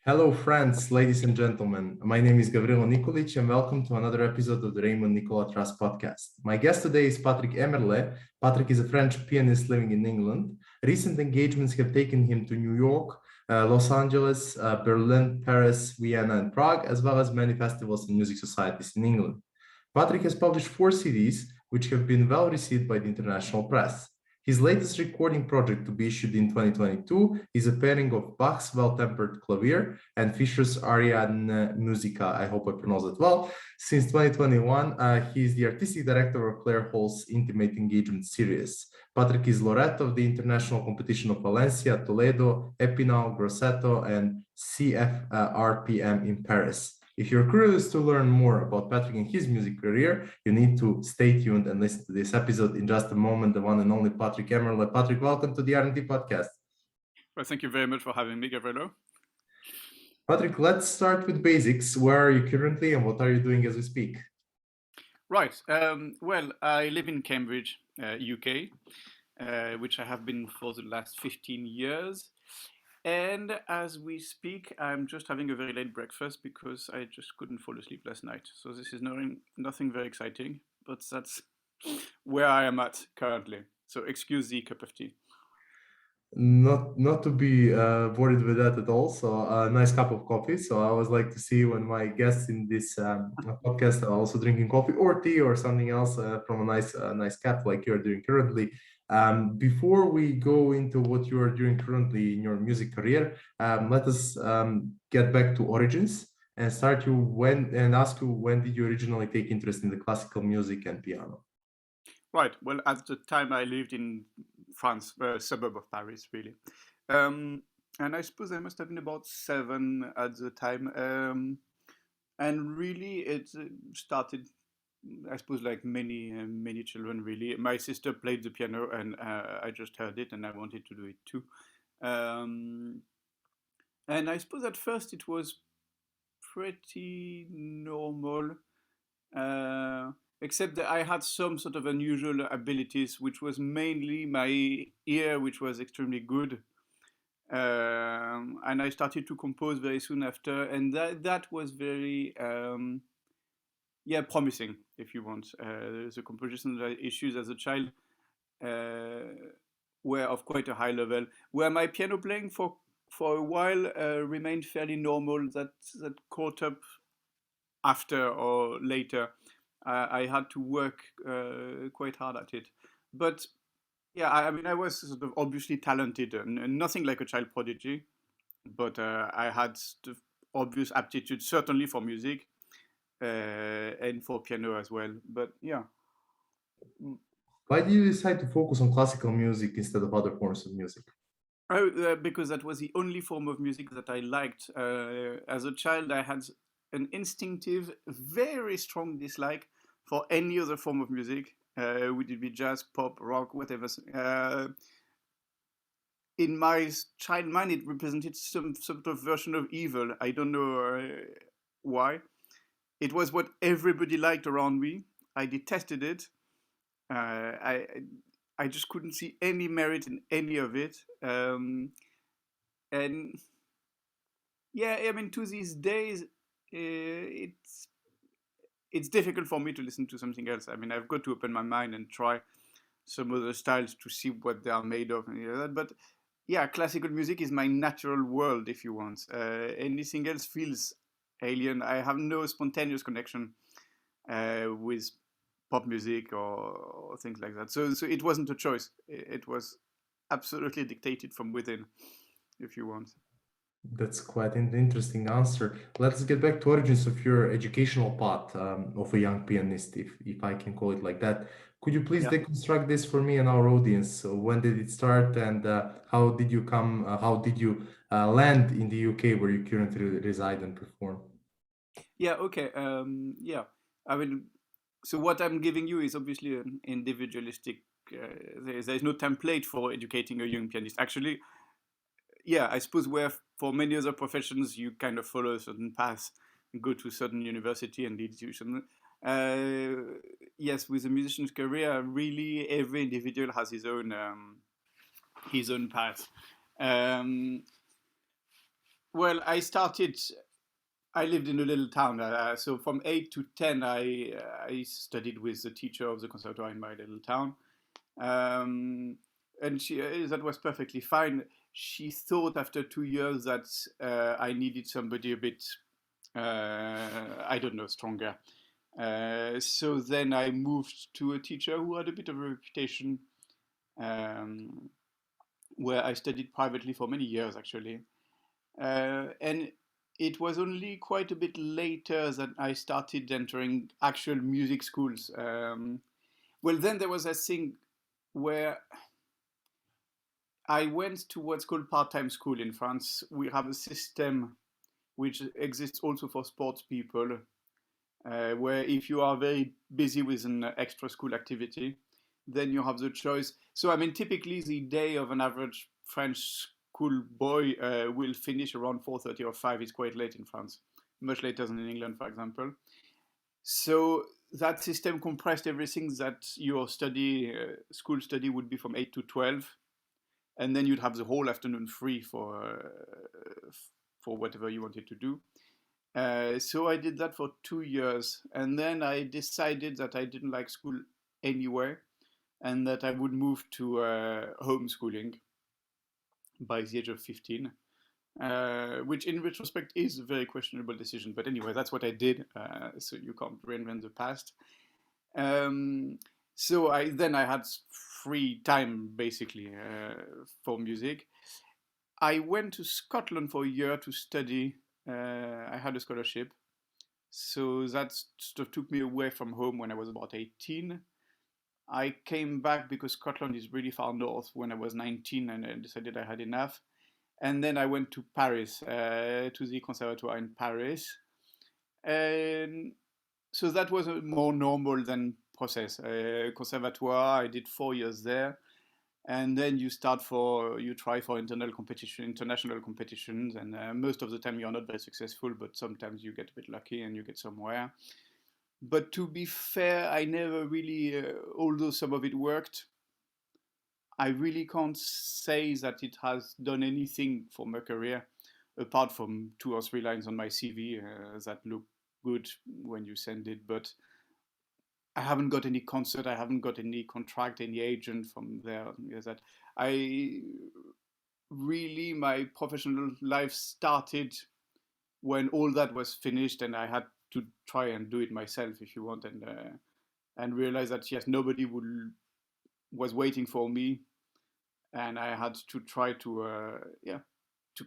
Hello, friends, ladies and gentlemen. My name is Gavrilo Nikolic, and welcome to another episode of the Raymond Nicolet Trust Podcast. My guest today is Patrick Hemmerle. Patrick is a French pianist living in England. Recent engagements have taken him to New York, Los Angeles, Berlin, Paris, Vienna, and Prague, as well as many festivals and music societies in England. Patrick has published 4 CDs, which have been well received by the international press. His latest recording project, to be issued in 2022, is a pairing of Bach's well-tempered Clavier and Fischer's Ariadne Musica. I hope I pronounced it well. Since 2021, he is the artistic director of Clare Hall's Intimate Engagement series. Patrick is laureate of the international competition of Valencia, Toledo, Epinal, Grossetto, and CFRPM in Paris. If you're curious to learn more about Patrick and his music career, you need to stay tuned and listen to this episode. In just a moment, the one and only Patrick Hemmerle. Patrick, welcome to the RNT podcast. Well, thank you very much for having me, Gavrilo. Patrick, let's start with basics. Where are you currently and what are you doing as we speak? Right. Well, I live in Cambridge, UK, which I have been for the last 15 years. And as we speak, I'm just having a very late breakfast because I just couldn't fall asleep last night. So this is nothing very exciting, but that's where I am at currently. So excuse the cup of tea. Not to be worried with that at all. So a nice cup of coffee. So I always like to see when my guests in this podcast are also drinking coffee or tea or something else from a nice cup like you're doing currently. Before we go into what you are doing currently in your music career, let us get back to origins and ask you when did you originally take interest in the classical music and piano? Right. Well, at the time I lived in France, a suburb of Paris, really. And I suppose I must have been about 7 at the time. And really, it started, I suppose, like many children, really. My sister played the piano, and I just heard it, and I wanted to do it too. And I suppose at first it was pretty normal. Except that I had some sort of unusual abilities, which was mainly my ear, which was extremely good. And I started to compose very soon after, and that was very, promising, if you want. The composition issues as a child were of quite a high level, where my piano playing for a while remained fairly normal. That caught up after or later. I had to work quite hard at it. But yeah, I mean, I was sort of obviously talented and nothing like a child prodigy, but I had obvious aptitude, certainly for music and for piano as well. But yeah. Why did you decide to focus on classical music instead of other forms of music? Because that was the only form of music that I liked. As a child, I had an instinctive, very strong dislike for any other form of music. Would it be jazz, pop, rock, whatever? In my child mind, it represented some sort of version of evil. I don't know why. It was what everybody liked around me. I detested it. I just couldn't see any merit in any of it. And yeah, I mean, to these days, it's difficult for me to listen to something else. I mean, I've got to open my mind and try some other styles to see what they are made of and that. But yeah, classical music is my natural world, if you want. Anything else feels alien. I have no spontaneous connection with pop music or things like that. So it wasn't a choice. It was absolutely dictated from within, if you want. That's quite an interesting answer. Let's get back to origins of your educational path of a young pianist, if I can call it like that. Could you please deconstruct this for me and our audience? So when did it start, and how did you land in the UK where you currently reside and perform? Yeah. Okay. Yeah. I mean, so what I'm giving you is obviously an individualistic. There's no template for educating a young pianist. Actually, yeah, I suppose where for many other professions you kind of follow a certain path, go to a certain university and lead to some. Yes, with a musician's career, really every individual has his own path. Well, I lived in a little town. So from 8 to 10, I studied with the teacher of the conservatoire in my little town. And that was perfectly fine. She thought after 2 years that I needed somebody a bit, I don't know, stronger. So then I moved to a teacher who had a bit of a reputation, um, where I studied privately for many years, actually. And it was only quite a bit later that I started entering actual music schools. Well, then there was a thing where I went to what's called part-time school in France. We have a system which exists also for sports people, where if you are very busy with an extra school activity, then you have the choice. So, I mean, typically the day of an average French school boy will finish around 4:30 or 5. It's quite late in France, much later than in England, for example. So that system compressed everything that your school study would be from 8 to 12. And then you'd have the whole afternoon free for whatever you wanted to do. So I did that for 2 years, and then I decided that I didn't like school anyway, and that I would move to homeschooling by the age of 15, which in retrospect is a very questionable decision. But anyway, that's what I did, so you can't reinvent the past. So I had free time basically for music. I went to Scotland for a year to study. I had a scholarship, so that stuff took me away from home when I was about 18. I came back because Scotland is really far north when I was 19, and I decided I had enough. And then I went to Paris, to the conservatoire in Paris. And so that was a more normal than process. Conservatoire, I did 4 years there. And then you try for international competitions, and most of the time you're not very successful, but sometimes you get a bit lucky and you get somewhere. But to be fair, I never really, although some of it worked, I really can't say that it has done anything for my career, apart from 2 or 3 lines on my CV that look good when you send it. But I haven't got any concert, I haven't got any contract, any agent from there. That my professional life started when all that was finished, and I had to try and do it myself, if you want, and realize that yes, nobody was waiting for me, and I had to try to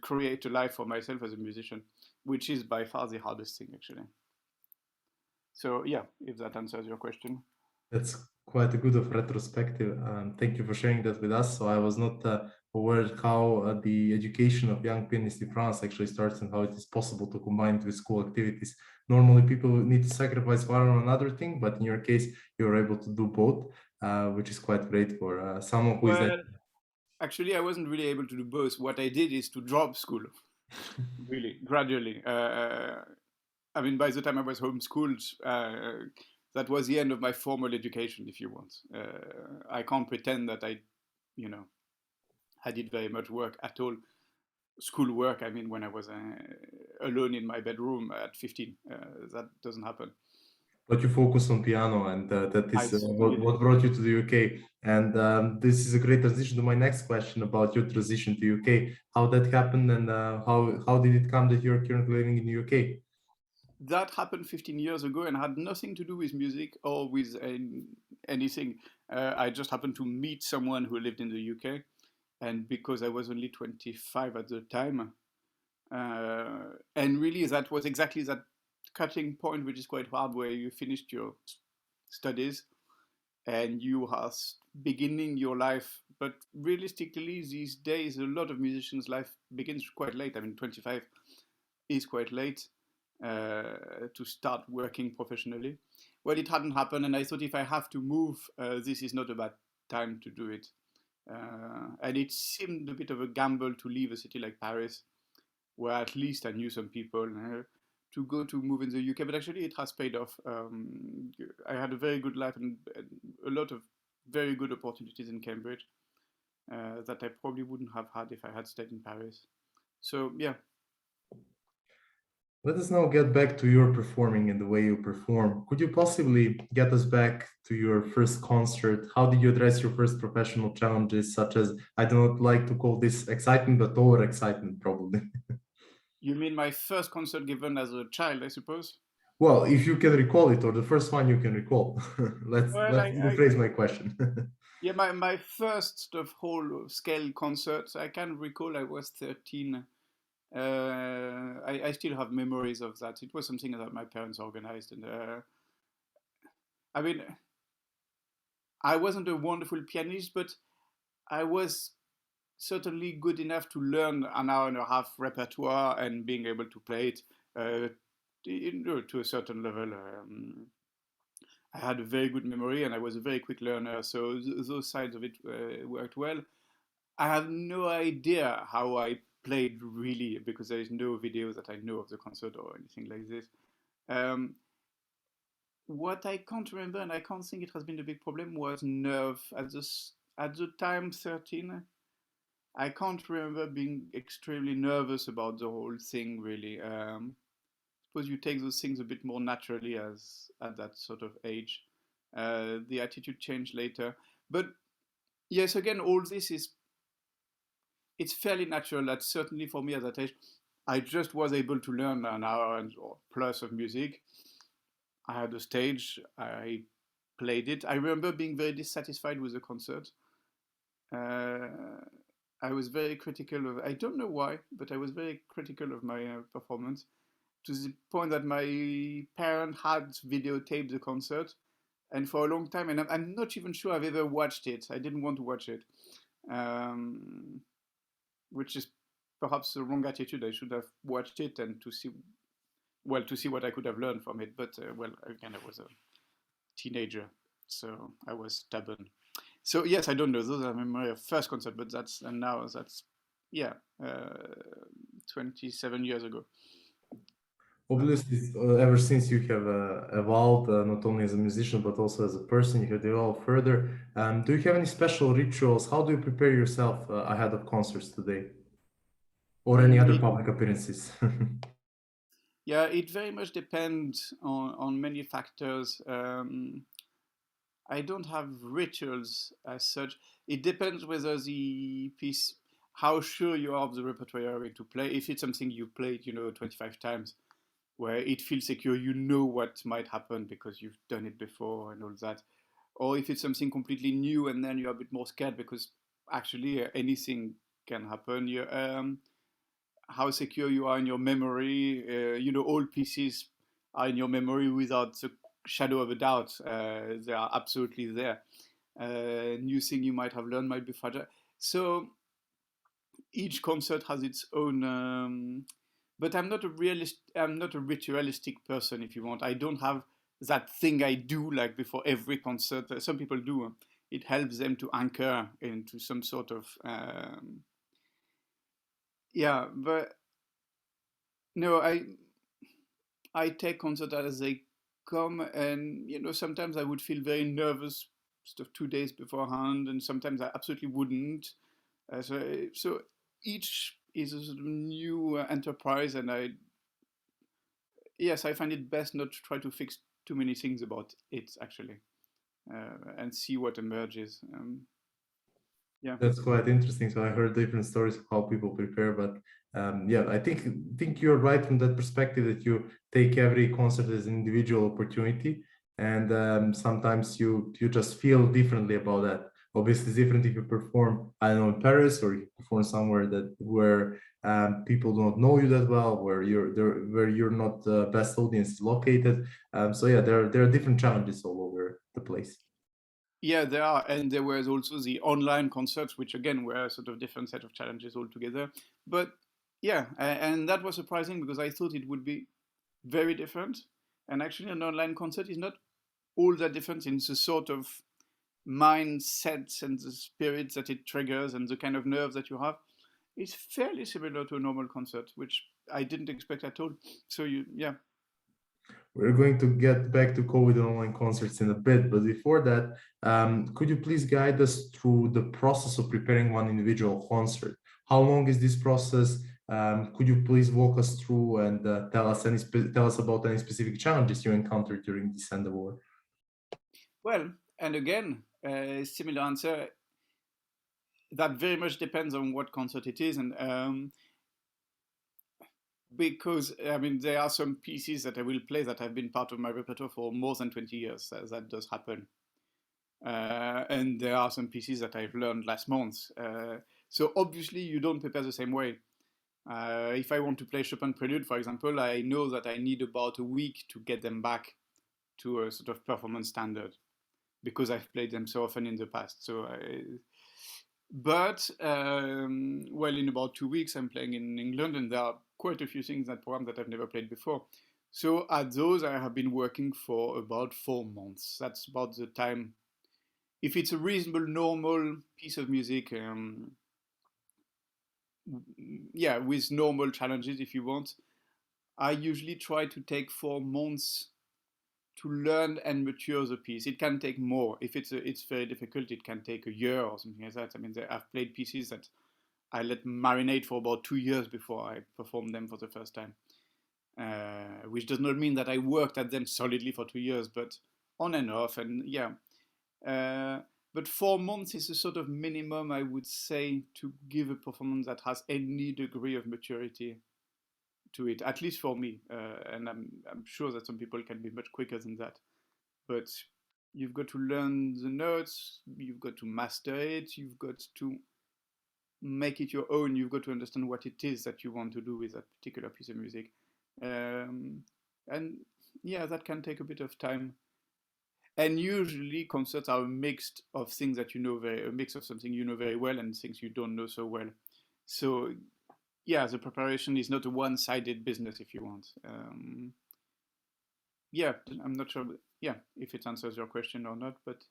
create a life for myself as a musician, which is by far the hardest thing, actually. So yeah, if that answers your question. That's quite a good of retrospective. Thank you for sharing that with us. So I was not aware how the education of young pianists in France actually starts and how it is possible to combine it with school activities. Normally, people need to sacrifice one or another thing, but in your case, you were able to do both, which is quite great for someone who is. Actually, I wasn't really able to do both. What I did is to drop school, really gradually. I mean, by the time I was homeschooled, that was the end of my formal education, if you want. I can't pretend that I did very much work at all. School work, I mean, when I was alone in my bedroom at 15, that doesn't happen. But you focus on piano, and that is what brought you to the UK. And this is a great transition to my next question about your transition to UK. How that happened, and how did it come that you're currently living in the UK? That happened 15 years ago and had nothing to do with music or with anything. I just happened to meet someone who lived in the UK, and because I was only 25 at the time, and really that was exactly that cutting point, which is quite hard, where you finished your studies and you are beginning your life. But realistically, these days, a lot of musicians' life begins quite late. I mean, 25 is quite late to start working professionally. Well, it hadn't happened, and I thought if I have to move, this is not a bad time to do it. And it seemed a bit of a gamble to leave a city like Paris, where at least I knew some people, to move in the UK. But actually, it has paid off. I had a very good life and a lot of very good opportunities in Cambridge that I probably wouldn't have had if I had stayed in Paris. So yeah. Let us now get back to your performing and the way you perform. Could you possibly get us back to your first concert? How did you address your first professional challenges, such as, I do not like to call this excitement, but over-excitement, probably? You mean my first concert given as a child, I suppose? Well, if you can recall it, or the first one you can recall. let's Well, let's rephrase my question. yeah, my first sort of whole scale concert, I can recall I was 13. I still have memories of that. It was something that my parents organized, and I mean, I wasn't a wonderful pianist, but I was certainly good enough to learn an hour and a half repertoire and being able to play it to a certain level. I had a very good memory and I was a very quick learner, so those sides of it worked well. I have no idea how I played really because there is no video that I know of the concert or anything like this. Um, what I can't remember, and I can't think it has been a big problem, was nerve. At the time, 13, I can't remember being extremely nervous about the whole thing, really. Suppose you take those things a bit more naturally as at that sort of age. The attitude changed later. But yes, again, all this it's fairly natural. That certainly for me at that age, I just was able to learn an hour or plus of music. I had a stage, I played it. I remember being very dissatisfied with the concert. Uh, I was very critical of, I don't know why, but I was very critical of my performance to the point that my parent had videotaped the concert. And for a long time, and I'm not even sure I've ever watched it. I didn't want to watch it, which is perhaps the wrong attitude. I should have watched it and to see what I could have learned from it. But well, again, I was a teenager, so I was stubborn. So yes, I don't know. Those are my first concert, but that's yeah, 27 years ago. Obviously, ever since you have evolved, not only as a musician, but also as a person, you have developed further. Do you have any special rituals? How do you prepare yourself ahead of concerts today? Or any other public appearances? Yeah, it very much depends on many factors. I don't have rituals as such. It depends whether the piece, how sure you are of the repertoire you're going to play. If it's something you played, 25 times, where it feels secure, you know what might happen because you've done it before and all that. Or if it's something completely new and then you're a bit more scared because actually anything can happen. How secure you are in your memory. All pieces are in your memory without the shadow of a doubt. They are absolutely there. New thing you might have learned might be fragile. So each concert has its own. But I'm not a realist. I'm not a ritualistic person. If you want, I don't have that thing I do like before every concert. Some people do. It helps them to anchor into some sort of. Yeah, but no, I take concerts as they come, and sometimes I would feel very nervous, sort of 2 days beforehand, and sometimes I absolutely wouldn't. So each is a sort of new enterprise, and I find it best not to try to fix too many things about it actually, and see what emerges. Yeah. That's quite interesting. So I heard different stories of how people prepare, but yeah, I think you're right from that perspective that you take every concert as an individual opportunity, and sometimes you just feel differently about that. Obviously, it's different if you perform, I don't know, in Paris, or you perform somewhere where people do not know you that well, where you're not the best audience located. So yeah, there are different challenges all over the place. Yeah, there are, and there was also the online concerts, which again were a sort of different set of challenges altogether. But yeah, and that was surprising because I thought it would be very different. And actually, an online concert is not all that different in the sort of mindset and the spirit that it triggers and the kind of nerves that you have. It's fairly similar to a normal concert, which I didn't expect at all. So yeah. We're going to get back to COVID and online concerts in a bit, but before that, could you please guide us through the process of preparing one individual concert? How long is this process? Could you please walk us through and tell us about any specific challenges you encountered during this endeavor? Well, and again, similar answer. That very much depends on what concert it is, and because I mean there are some pieces that I will play that have been part of my repertoire for more than 20 years. That does happen, and there are some pieces that I've learned last month. So obviously you don't prepare the same way. If I want to play Chopin Prelude, for example, I know that I need about a week to get them back to a sort of performance standard because I've played them so often in the past. But well, in about 2 weeks, I'm playing in England, and there are quite a few things in that program that I've never played before. So at those, I have been working for about 4 months. That's about the time. If it's a reasonable, normal piece of music, yeah, with normal challenges, if you want, I usually try to take 4 months to learn and mature the piece. It can take more. If it's very difficult, it can take a year or something like that. I mean, I've played pieces that I let marinate for about 2 years before I perform them for the first time, which does not mean that I worked at them solidly for 2 years, but on and off. And yeah, but 4 months is a sort of minimum, I would say, to give a performance that has any degree of maturity to it, at least for me. And I'm sure that some people can be much quicker than that. But you've got to learn the notes, you've got to master it, you've got to make it your own, you've got to understand what it is that you want to do with that particular piece of music. And yeah, that can take a bit of time. And usually concerts are a mix of things that you know a mix of something you know very well and things you don't know so well. So yeah, the preparation is not a one-sided business, if you want. Yeah, I'm not sure. Yeah, if it answers your question or not, but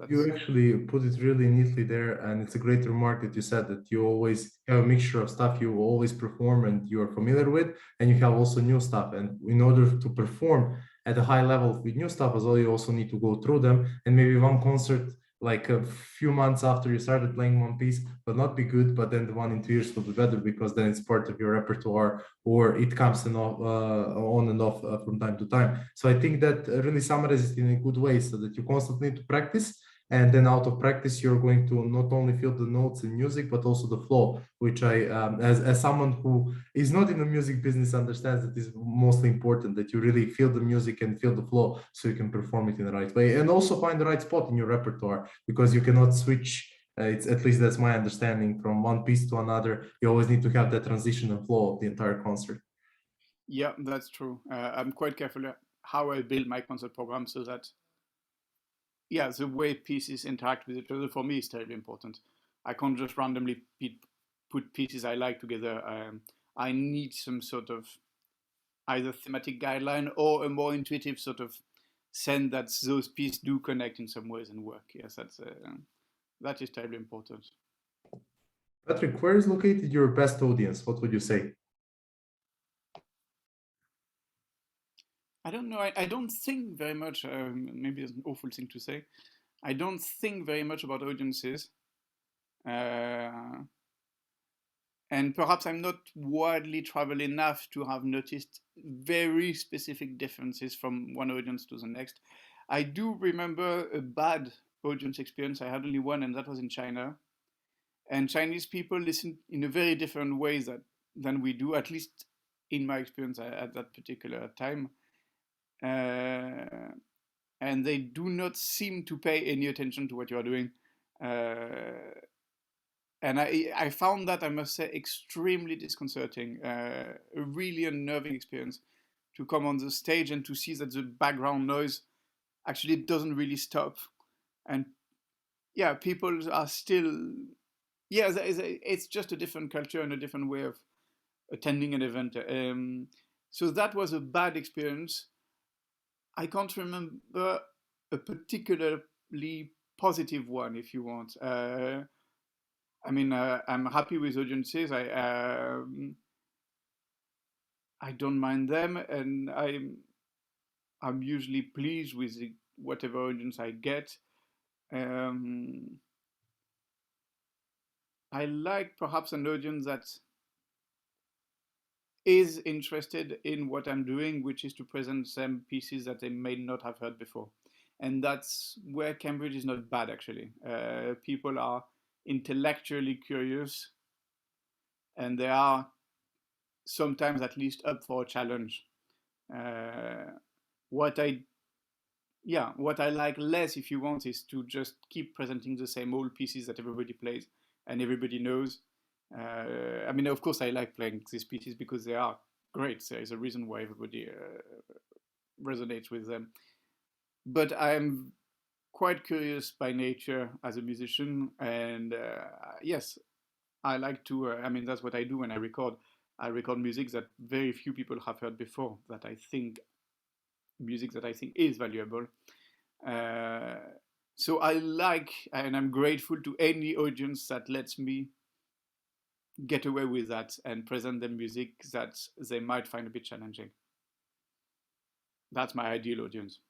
you actually put it really neatly there, and it's a great remark that you said that you always have a mixture of stuff you always perform and you are familiar with, and you have also new stuff. And in order to perform at a high level with new stuff as well, you also need to go through them. And maybe one concert, like a few months after you started playing one piece, will not be good, but then the one in 2 years will be better because then it's part of your repertoire, or it comes on and off from time to time. So I think that really summarizes it in a good way, so that you constantly need to practice, and then out of practice you're going to not only feel the notes in music but also the flow, which I as someone who is not in the music business understands that is mostly important, that you really feel the music and feel the flow so you can perform it in the right way, and also find the right spot in your repertoire, because you cannot switch. It's, at least that's my understanding, from one piece to another. You always need to have that transition and flow of the entire concert. Yeah, that's true. I'm quite careful how I build my concert program so that, yeah, the way pieces interact with each other for me is terribly important. I can't just randomly put pieces I like together. I need some sort of either thematic guideline or a more intuitive sort of sense that those pieces do connect in some ways and work. Yes, that is terribly important. Patrick, where is located your best audience? What would you say? I don't know. I don't think very much. Maybe it's an awful thing to say. I don't think very much about audiences. And perhaps I'm not widely traveled enough to have noticed very specific differences from one audience to the next. I do remember a bad audience experience. I had only one, and that was in China. And Chinese people listen in a very different way than we do, at least in my experience at that particular time. And they do not seem to pay any attention to what you are doing. And I found that, I must say, extremely disconcerting, a really unnerving experience to come on the stage and to see that the background noise actually doesn't really stop. And yeah, people are still, yeah, it's just a different culture and a different way of attending an event. So that was a bad experience. I can't remember a particularly positive one, if you want. I mean, I'm happy with audiences. I don't mind them, and I'm usually pleased with whatever audience I get. I like perhaps an audience that is interested in what I'm doing, which is to present some pieces that they may not have heard before. And that's where Cambridge is not bad, actually. People are intellectually curious, and they are sometimes at least up for a challenge. What I like less, if you want, is to just keep presenting the same old pieces that everybody plays and everybody knows. I mean, of course, I like playing these pieces because they are great. There is a reason why everybody resonates with them. But I'm quite curious by nature as a musician, and yes, I like to. I mean, that's what I do when I record. I record music that very few people have heard before. Music that I think is valuable. So I like, and I'm grateful to any audience that lets me get away with that and present them music that they might find a bit challenging. That's my ideal audience.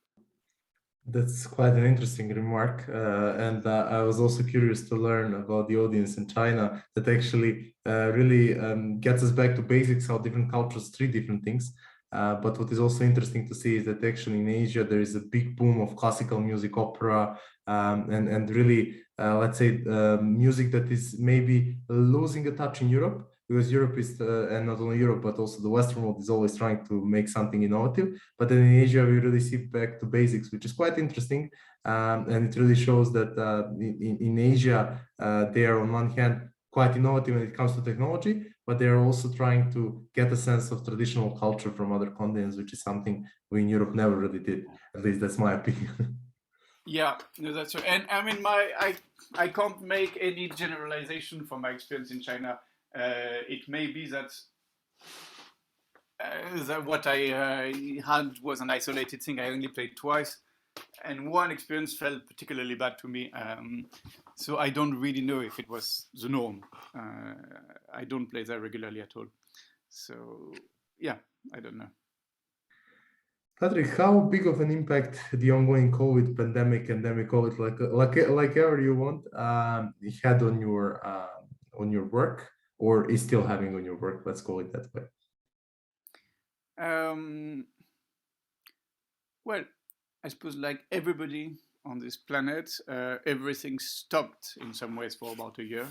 That's quite an interesting remark. And I was also curious to learn about the audience in China that actually really gets us back to basics, how different cultures treat different things. But what is also interesting to see is that actually in Asia, there is a big boom of classical music, opera, and really, let's say, music that is maybe losing a touch in Europe, because Europe is, and not only Europe, but also the Western world is always trying to make something innovative. But then in Asia, we really see back to basics, which is quite interesting. And it really shows that in Asia, they are on one hand quite innovative when it comes to technology, but they're also trying to get a sense of traditional culture from other continents, which is something we in Europe never really did. At least that's my opinion. Yeah, no, that's right. And I mean, I can't make any generalization from my experience in China. It may be that what I had was an isolated thing. I only played twice, and one experience felt particularly bad to me. So I don't really know if it was the norm. I don't play there regularly at all. So yeah, I don't know. Patrick, how big of an impact the ongoing COVID pandemic, and then we call it like ever you want, had on your work, or is still having on your work? Let's call it that way. Well, I suppose like everybody on this planet, everything stopped in some ways for about a year.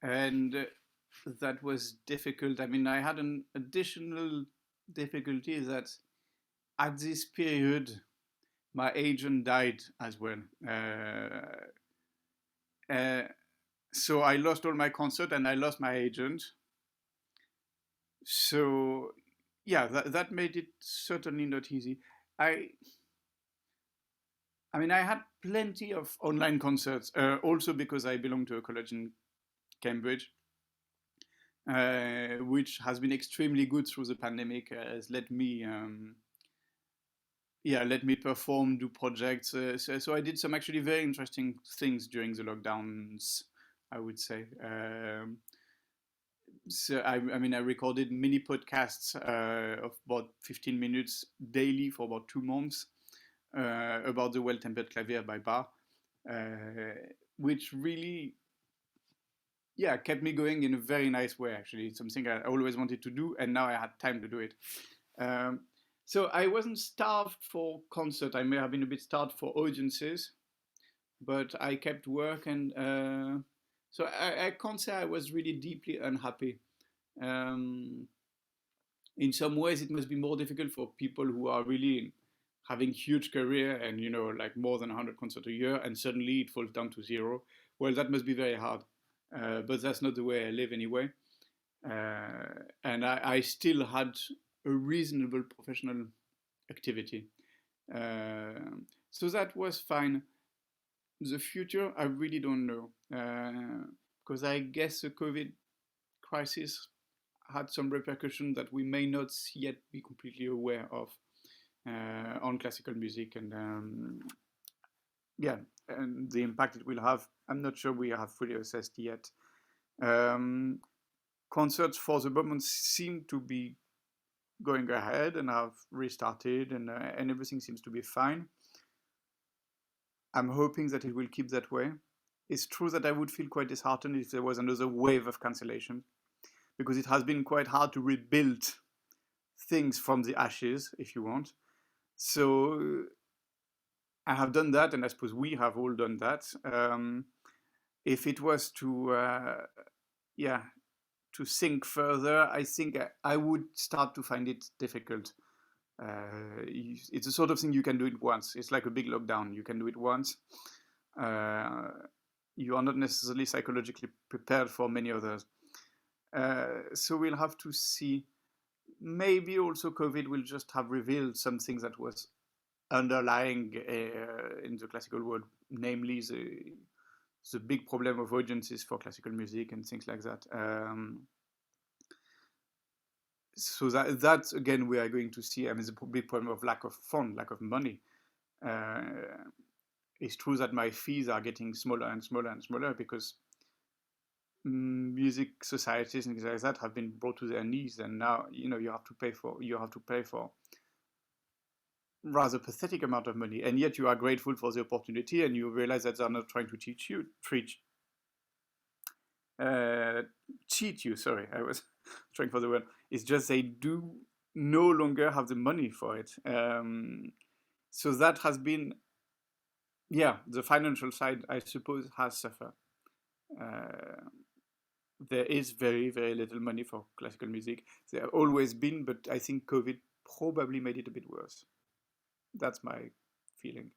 And that was difficult. I mean, I had an additional difficulty that at this period, my agent died as well. So I lost all my concert and I lost my agent. So yeah, that made it certainly not easy. I mean, I had plenty of online concerts, also because I belong to a college in Cambridge, which has been extremely good through the pandemic, has let me perform, do projects. So I did some actually very interesting things during the lockdowns, I would say. So I mean, I recorded mini podcasts of about 15 minutes daily for about 2 months about the Well-Tempered Clavier by Bach, which really, kept me going in a very nice way, actually. It's something I always wanted to do, and now I had time to do it. So I wasn't starved for concert. I may have been a bit starved for audiences, but I kept work, and so I can't say I was really deeply unhappy. In some ways, it must be more difficult for people who are really having huge career and, like more than 100 concerts a year, and suddenly it falls down to zero. Well, that must be very hard. But that's not the way I live anyway. And I still had a reasonable professional activity. So that was fine. The future, I really don't know. Because I guess the COVID crisis had some repercussions that we may not yet be completely aware of on classical music. And and the impact it will have, I'm not sure we have fully assessed yet. Concerts for the moment seem to be going ahead and have restarted, and everything seems to be fine. I'm hoping that it will keep that way. it's true that I would feel quite disheartened if there was another wave of cancellation, because it has been quite hard to rebuild things from the ashes, if you want. So I have done that, and I suppose we have all done that. If it was to think further, I think I would start to find it difficult. It's the sort of thing you can do it once. It's like a big lockdown. You can do it once. You are not necessarily psychologically prepared for many others. So we'll have to see. Maybe also COVID will just have revealed something that was underlying in the classical world, namely the big problem of audiences for classical music and things like that. So that again, we are going to see. I mean, the big problem of lack of fund, lack of money. It's true that my fees are getting smaller and smaller and smaller because music societies and things like that have been brought to their knees, and now you have to pay for rather pathetic amount of money, and yet you are grateful for the opportunity, and you realize that they're not trying to cheat you. Sorry, I was trying for the word. It's just they do no longer have the money for it. So that has been, the financial side, I suppose, has suffered. There is very, very little money for classical music. There have always been, but I think COVID probably made it a bit worse. That's my feeling.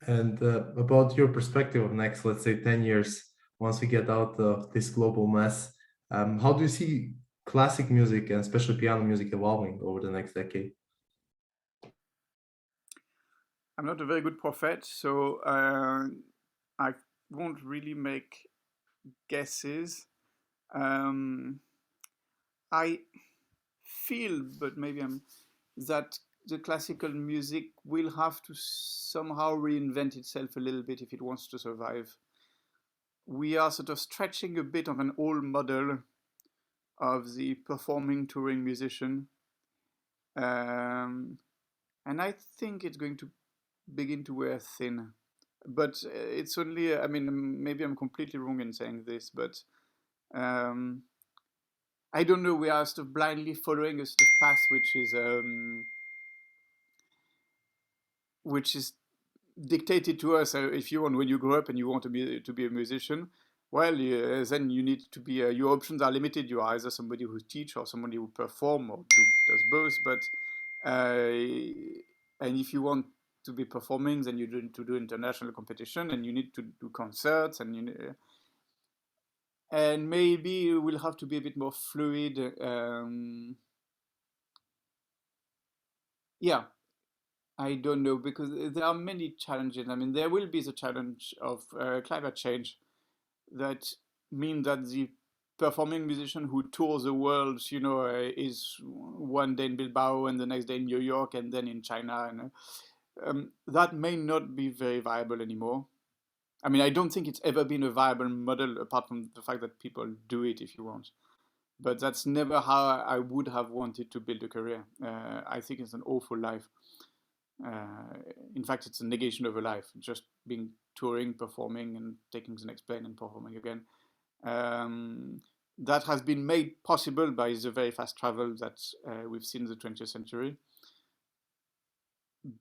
And about your perspective of next, let's say, 10 years, once we get out of this global mess, how do you see classic music and especially piano music evolving over the next decade? I'm not a very good prophet, so I won't really make guesses. I feel, but maybe that the classical music will have to somehow reinvent itself a little bit if it wants to survive. We are sort of stretching a bit of an old model of the performing, touring musician. And I think it's going to begin to wear thin. But it's only, I mean, maybe I'm completely wrong in saying this, but I don't know, we are sort of blindly following a sort of path which is dictated to us. If you want, when you grow up and you want to be a musician, well, then you need to be. Your options are limited. You are either somebody who teach or somebody who perform or does both. But and if you want to be performing, then you need to do international competition, and you need to do concerts, and maybe we'll have to be a bit more fluid. I don't know, because there are many challenges. I mean, there will be the challenge of climate change that mean that the performing musician who tours the world, is one day in Bilbao and the next day in New York and then in China. And that may not be very viable anymore. I mean, I don't think it's ever been a viable model apart from the fact that people do it if you want. But that's never how I would have wanted to build a career. I think it's an awful life. In fact, it's a negation of a life, just being touring, performing, and taking the next plane and performing again. That has been made possible by the very fast travel that we've seen in the 20th century.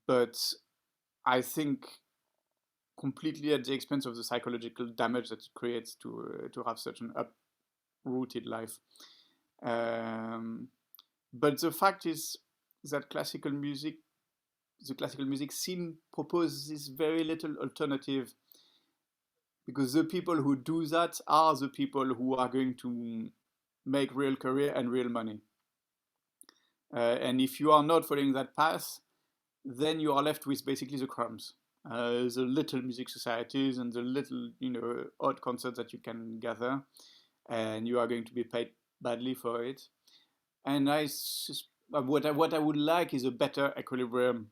But I think completely at the expense of the psychological damage that it creates to have such an uprooted life. But the fact is that the classical music scene proposes very little alternative, because the people who do that are the people who are going to make real career and real money. And if you are not following that path, then you are left with basically the crumbs, the little music societies and the little, odd concerts that you can gather, and you are going to be paid badly for it. And what I would like is a better equilibrium.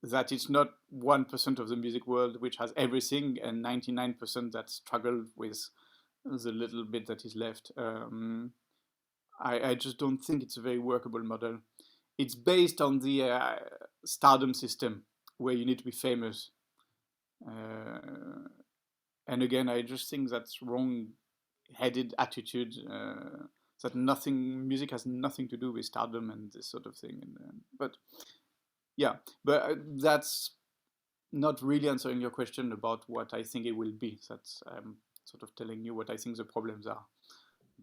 That it's not 1% of the music world which has everything and 99% that struggle with the little bit that is left. I just don't think it's a very workable model. It's based on the stardom system, where you need to be famous. And again, I just think that's wrong-headed attitude. That music has nothing to do with stardom and this sort of thing. But that's not really answering your question about what I think it will be. That's sort of telling you what I think the problems are.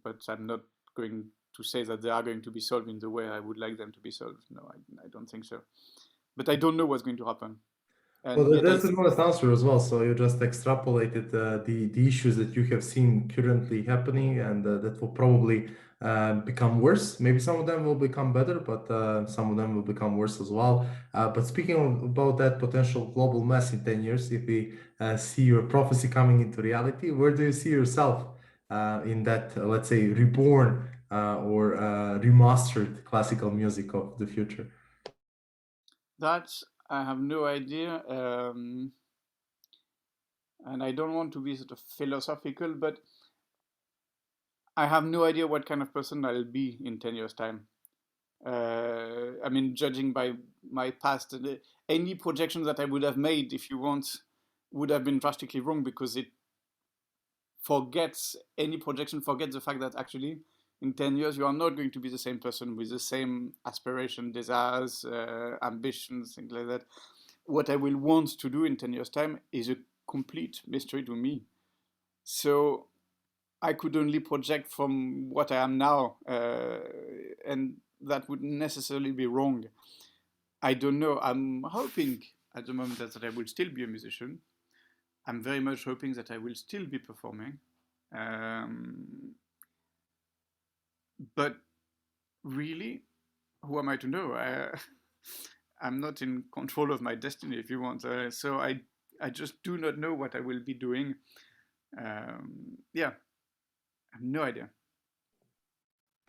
But I'm not going to say that they are going to be solved in the way I would like them to be solved. No, I don't think so. But I don't know what's going to happen. Well, that's an honest answer as well. So you just extrapolated the issues that you have seen currently happening, and that will probably become worse. Maybe some of them will become better, but some of them will become worse as well. But speaking about that potential global mess in 10 years, if we see your prophecy coming into reality, where do you see yourself in that, let's say, reborn or remastered classical music of the future? I have no idea, and I don't want to be sort of philosophical, but I have no idea what kind of person I'll be in 10 years' time. I mean, judging by my past, any projection that I would have made, if you want, would have been drastically wrong, because any projection forgets the fact that actually in 10 years, you are not going to be the same person with the same aspiration, desires, ambitions, things like that. What I will want to do in 10 years' time is a complete mystery to me. So I could only project from what I am now, and that would necessarily be wrong. I don't know. I'm hoping at the moment that I will still be a musician. I'm very much hoping that I will still be performing. But really, who am I to know? I'm not in control of my destiny, if you want. So I just do not know what I will be doing. I have no idea.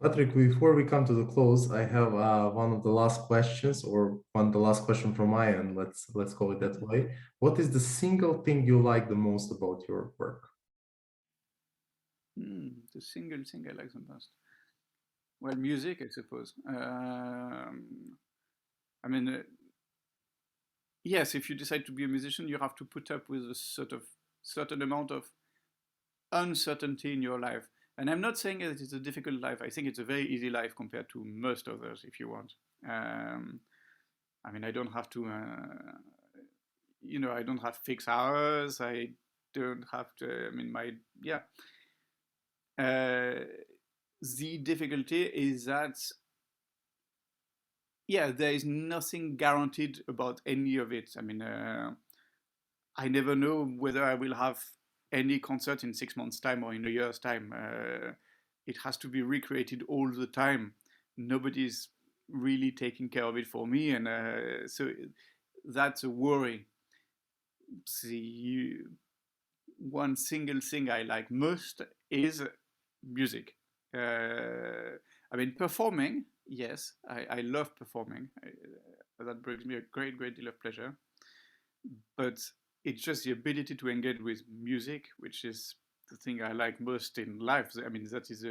Patrick, before we come to the close, I have one of the last questions, or the last question from my end. Let's call it that way. What is the single thing you like the most about your work? The single thing I like the most. Well, music, I suppose. I mean, yes, if you decide to be a musician, you have to put up with a sort of certain amount of uncertainty in your life. And I'm not saying that it's a difficult life. I think it's a very easy life compared to most others, if you want. I mean, I don't have to, I don't have fixed hours. I don't have to, the difficulty is that, there is nothing guaranteed about any of it. I mean, I never know whether I will have any concert in 6 months' time or in a year's time. It has to be recreated all the time. Nobody's really taking care of it for me, and so that's a worry. The one single thing I like most is music. I mean, performing, yes, I love performing. That brings me a great deal of pleasure. But it's just the ability to engage with music, which is the thing I like most in life. I mean, that is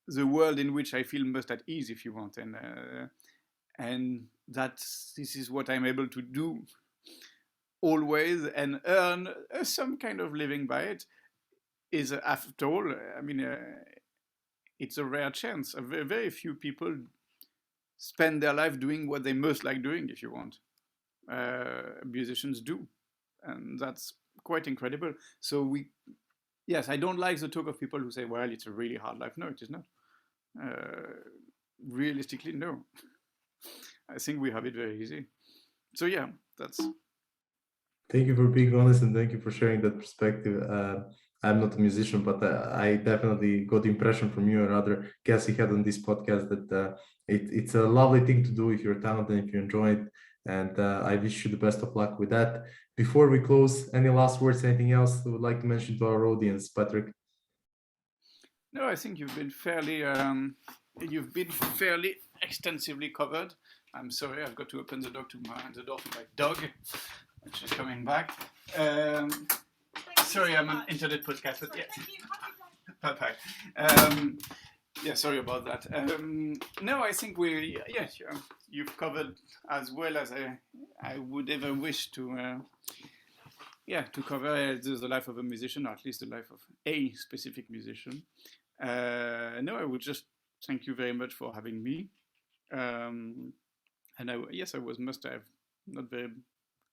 the world in which I feel most at ease, if you want, and this is what I'm able to do always and earn some kind of living by it. Is, after all, I mean, it's a rare chance. Very few people spend their life doing what they most like doing, if you want. Musicians do, and that's quite incredible. So yes, I don't like the talk of people who say, well, it's a really hard life. No, it is not. Realistically, no. I think we have it very easy. So that's... Thank you for being honest, and thank you for sharing that perspective. I'm not a musician, but I definitely got the impression from you and other guests you had on this podcast that it's a lovely thing to do if you're talented and if you enjoy it. And I wish you the best of luck with that. Before we close, any last words, anything else you would like to mention to our audience, Patrick? No, I think you've been fairly extensively covered. I'm sorry, I've got to open the door to my dog, which is coming back. Sorry, I'm an internet podcast, but yeah. Bye-bye. Yeah, sorry about that. No, I think you've covered as well as I would ever wish to cover the life of a musician, or at least the life of a specific musician. No, I would just thank you very much for having me. And I must have not very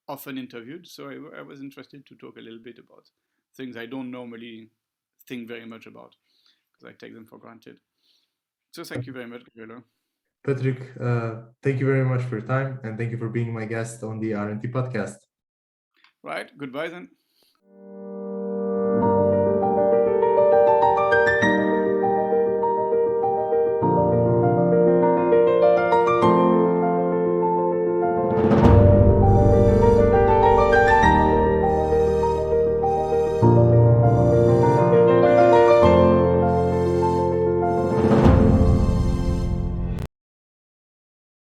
often interviewed, so I was interested to talk a little bit about things I don't normally think very much about, because I take them for granted. So thank you very much, Gavrilo. Patrick, thank you very much for your time, and thank you for being my guest on the RNT podcast. Right, goodbye then.